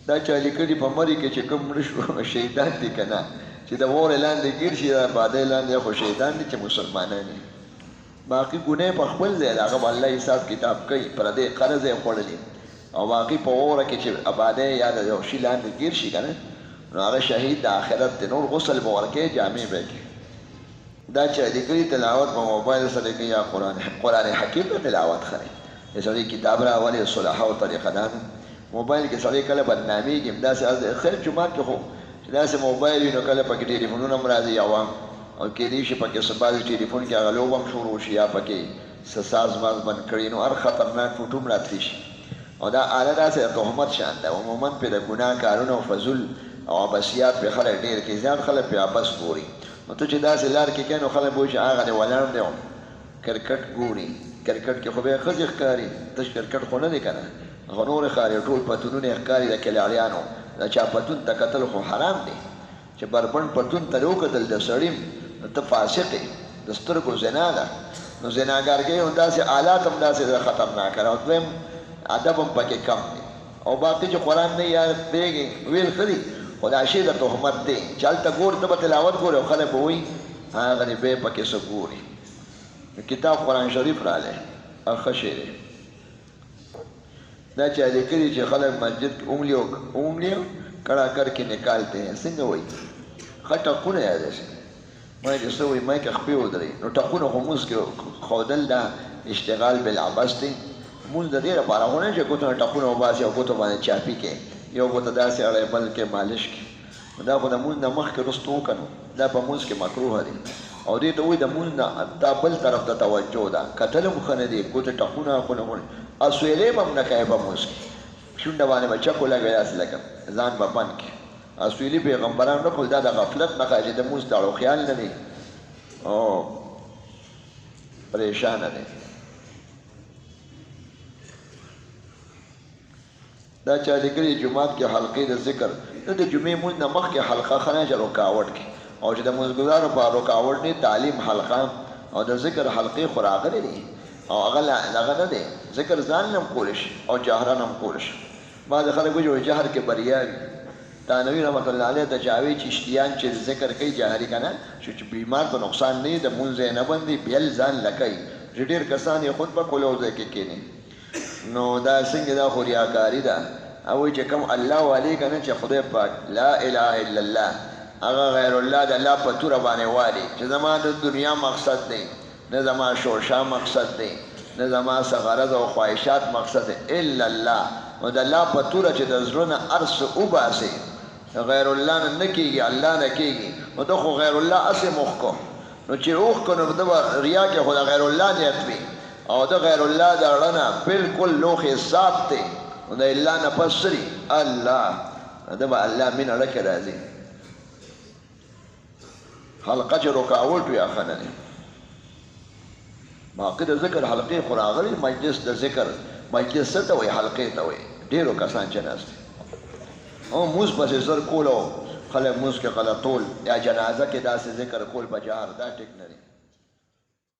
دا چا لیکلي په مري کې چې کوم مړه شو شهیدان دي که نه چې د واورې لاندې ګیر شي د بادۍ لاندې خو شهیدان دي چې مسلمانان دي باقي ګناه په خپل ځای د هغه به الله حساب کتاب کوي پردی قرض یې خوړلي او باقي په واوره کې چې آبادۍ یا د یو شي لاندې ګیر شي که نه نو هغه شهید د آخرت دی نور غسل به ورکوي جامې به کوي دا چې لیکلي تلاوت په موبایل سره کوي یا قرآن حکیم په تلاوت ښه دی سړی کتاب راولي صلحه او طریقه ده موبایل کې سړی کله بدنامېږي همداسې خیر جومات کې خو چې داسې موبایل وي نو کله پکې ټلیفونونه هم راځي عوام او کېدای شي پکې څه بعضې ټلیفون کې هغه لوبه هم شروع شي یا پکې څه ساز ماز بند کړي نو هر خطرناک فوټو هم راتلی شي او دا آله داسې د تهمت شان ده عموما پرې د ګناه کارونه او فضول او عبثیات پرې خلک ډېر کوي زیات خلک پرې عبث ګوري نو ته چې داسې لار کې کوې نو خلک به وایي چې هغه دی ولاړ دی کرکټ ګوري کرکټ کې خو بیا ښځې ښکاري تش کرکټ خو نه دی که نه هغه نورې ښکاري ټول پتونونه یې ښکاري د کلاړیانو د چا پتون ته کتل خو حرام دی چې بربند پتون ته وکتل د سړي نو ته فاسق یې د سترګو زنا ده نو زناګارګۍ هم داسې آلات هم داسې د خطرناکه ده او دویم ادب هم پکې کم دی او باقي چې قرآن نه یاد پرېږي ویل ښه دي خو دا شی د تهمت دی چې هلته ګوري ته به تلاوت ګورې او خلک به وایي هغه دی بیا پکې څه ګوري کتاب قرآن شریف رالی ښه شی دی دا چا لیکلي چې خلک مسجد کې انگلی کڑا کر کے نکالتے ہیں څنګه وایي ښه ټقونه یادشي ما چې څه وایي ما کې خپې ودرئ نو ټقونه خو مونځ کې ښودل دا اشتغال بالعبث دی مونځ د دې لپاره خو نه چې ګوتو نه ټقونه وباسي او ګوتو باندې چاپي کې یو ګوته داسې اړی بل کې مالش کې دا خو د مونځ نه مخکې وروسته وکړو دا په مونځ کې مکروه دی او دې ته وایي د مونځ نه دا بل طرف ته توجه ده کتل هم ښه نه دي ګوتې ټقونه خو نه اسویلې به هم نه کوې په مونځ کې شونډه باندې به چکو لګوي داسې لکه ځان به بند کړي اسویلي پیغمبران نه کول دا د غفلت نښه چې د مونځ تاړو خیال نه دی او پریشانه دی دا چا لیکلي جومات کې حلقې د ذکر د جمعې مونځ نه مخکې حلقه ښه نه چې رکاوټ کې او چې د مونځګزارو په رکاوټ نه تعلیم حلقه او د ذکر حلقې خو راغلي دي او هغه نه دی ذکر ځان هم کولی شي او جهرن هم کولی شي بعضې خلک وایي جهر کې بریا وي تانوي رحمت الله علیه ته چاوي چشتیان چې ذکر کوي جهري که نه چې بیمار ته نقصان نه وي د مونځ یې نه بندي بیل ځان لکوي چې ډېر کسان یې خود په کولو ځای کې کښېني نو دا څنګه دا خو ریاکاري ده او وایي چې کوم الله والي که نه چې خدای پاک لا اله الا الله هغه غیر الله د الله په توره باندې والي چې زما د دنیا مقصد دی نه زما شورشا مقصد دی نه زما څه غرض او خواهشات مقصد دی الا الله نو د الله په توره چې د زړه نه هر څه وباسي غیر الله نه نه کېږي الله نه کېږي نو ده خو غیر الله هسې مخ کو نو چې اوښ کو نو ده به ریا کې خو د غیر الله نیت وي او د غیر الله د اړه نه بلکل لوښې صاف دی نو د الله نه پس سري الله ده به الله مین اړه کې راځي حلقه چې رکاوټ وي ښه نه دی باقي د ذکر حلقې خو راغلي مجلس د ذکر مجلس څه ته وایي حلقې ته وایي ډېرو کسان چې ناست دي او مونځ پسې زر کول او خلک مونځ کې غلطول یا جنازه کې داسې ذکر کول په جهر دا ټیک نه دی